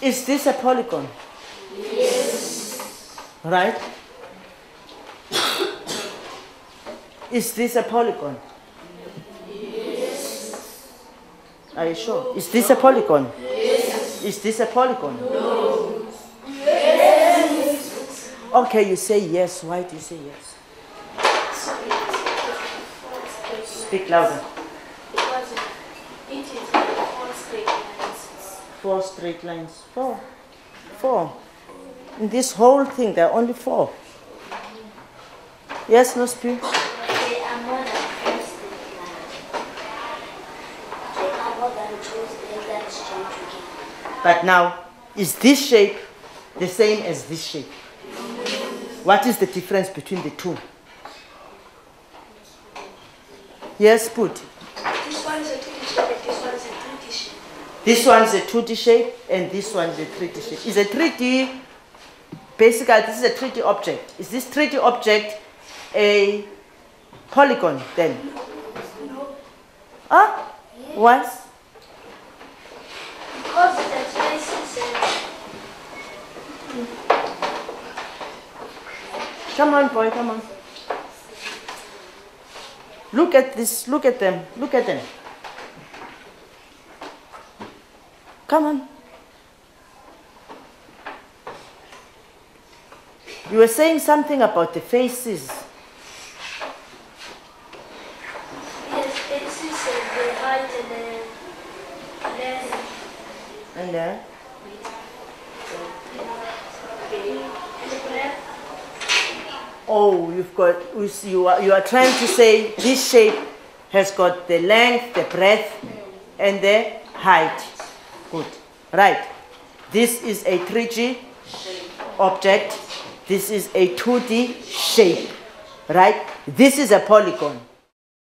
Is this a polygon? Yes. Right? Is this a polygon? Yes. Are you sure? Is this a polygon? Yes. Is this a polygon? No. Yes. Okay, you say yes. Why do you say yes? Speak louder. Because it is 4 straight lines. 4 straight lines. 4. 4. In this whole thing, there are only 4. Yes, no speak? They are more than 4 straight lines. They are more than 2 straight lines joined together. But now, is this shape the same as this shape? What is the difference between the two? Yes, put. This one is a 2D shape and this one is a 3D shape. This one is a 2D shape and this one is a 3D shape. Is a 3D, basically this is a 3D object. Is this 3D object a polygon then? No. Huh? Why? Because the spaces Come on, boy, come on. Look at this, look at them, look at them. Come on. You were saying something about the faces. yes, this is the height and the length. And then? And the breadth. Oh, you are trying to say this shape has got the length, the breadth, and the height. Good. Right. This is a 3D object. This is a 2D shape. Right? This is a polygon.